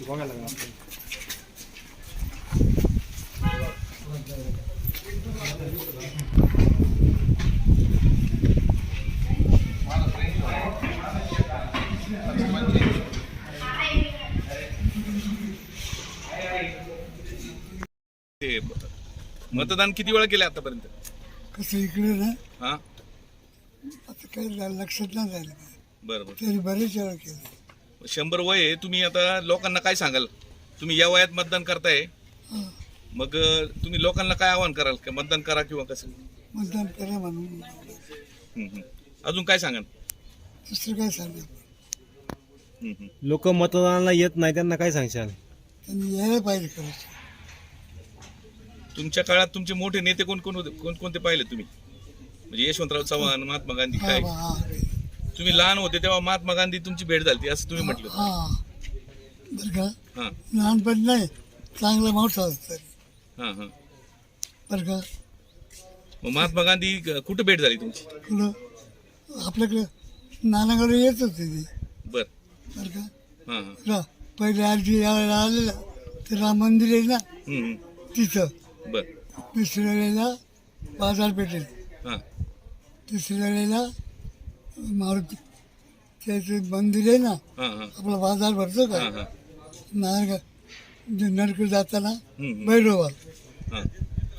बघायला लागला. मतदान किती वेळा केले आतापर्यंत? कसं इकडे ना हा आता काही लक्षात नाही झालं. बरोबर. तरी बरेच वेळा केलं. 100 वय आहे, तुम्ही आता लोकांना काय सांगाल? तुम्ही या वयात मतदान करताय, हां मग तुम्ही लोकांना काय आवाहन कराल? का मतदान करा किंवा कसं? मतदान करा म्हणून. अजून काय सांगाल? दुसरं काय सांगत. लोक मतदानाला येत नाही, त्यांना काय सांगशाल? त्यांनी यायला पाहिजे खरंच. तुमच्या काळात तुमचे मोठे नेते कोण कोण होते? कोणकोणते पाहिले तुम्ही? म्हणजे यशवंतराव चव्हाण, महात्मा गांधी, काय? तुम्ही लहान होते तेव्हा महात्मा गांधी तुमची भेट झाली असं तुम्ही म्हटलं. हां बरं का. हां लहानपणी नाही, चांगला माणूस असतं. हां हां. बरं का. मग महात्मा गांधी कुठं भेट झाली तुमची? कुठं आपल्याकडे नानाकडे येत होते ते. बर. बरं का. हां हां. पहिले आजी यावेळेला आलेला ते राम मंदिर आहे ना तिथं. बर. दुसऱ्या वेळेला बाजारपेठेत. हां. तिसऱ्या वेळेला मारुती त्याचं मंदिर आहे ना, हां हां. आपला बाजार भरतो का हां हां. नरक जाताना भैरवा हां.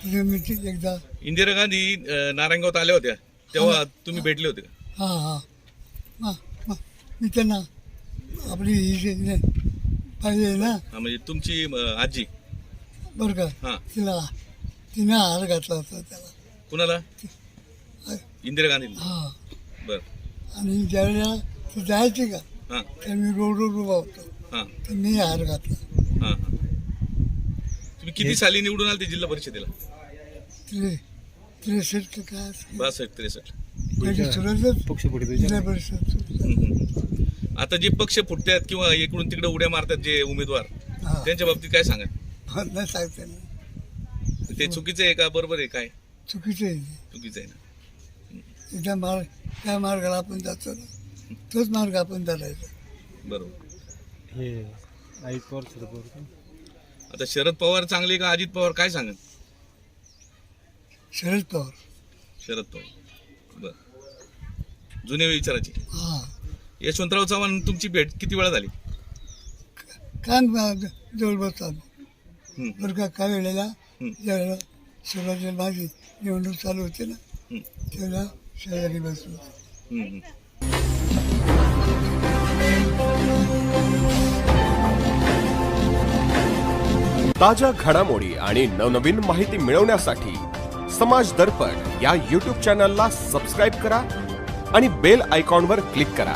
तिथे मी एकदा. इंदिरा गांधी नारायणगावात आल्या होत्या तेव्हा तुम्ही भेटले होते का? हां हां. मी त्यांना आपली ही जे पाहिजे ना. हां म्हणजे तुमची आजी. बरं का. हां. तिने हार घातला होता त्याला. कुणाला? इंदिरा गांधी. हां. बर. आणि ज्यावेळेला ती जायची का हां तर मी रोड उभा होतो. हां तर मी हार घातला. हां हां. तुम्ही किती साली निवडून आले ते जिल्हा परिषदेला? 63 का काय असं. 62-63. पहिले सुरतच पक्ष पुढे जिल्हा परिषद. आता जे पक्ष फुटतात किंवा इकडून तिकडे उड्या मारतात जे उमेदवार, हां त्यांच्या बाबतीत काय सांगा? नाही सांगता ना. ते चुकीचं आहे का बरोबर आहे? काय चुकीचं आहे. चुकीचं आहे ना? एकदा त्या मार्गाला आपण जातो ना, तोच मार्ग आपण चालायचा. बरोबर. हे अजित पवार, शरद पवार. आता शरद पवार चांगले का अजित पवार, काय सांगा? शरद पवार. शरद पवार. बर. जुने विचाराची. हां. यशवंतराव चव्हाण तुमची भेट किती वेळा झाली? कान जवळ बसतात. बरं का. काय वेळेला ज्यावेळेला सुरुवातीला माझी निवडणूक चालू होती ना, त्यावेळेला शेजारी बसलो. ताज्या घडामोडी आणि नवनवीन माहिती मिळवण्यासाठी समाज दर्पण या YouTube चॅनलला सबस्क्राईब करा आणि बेल आयकॉनवर क्लिक करा.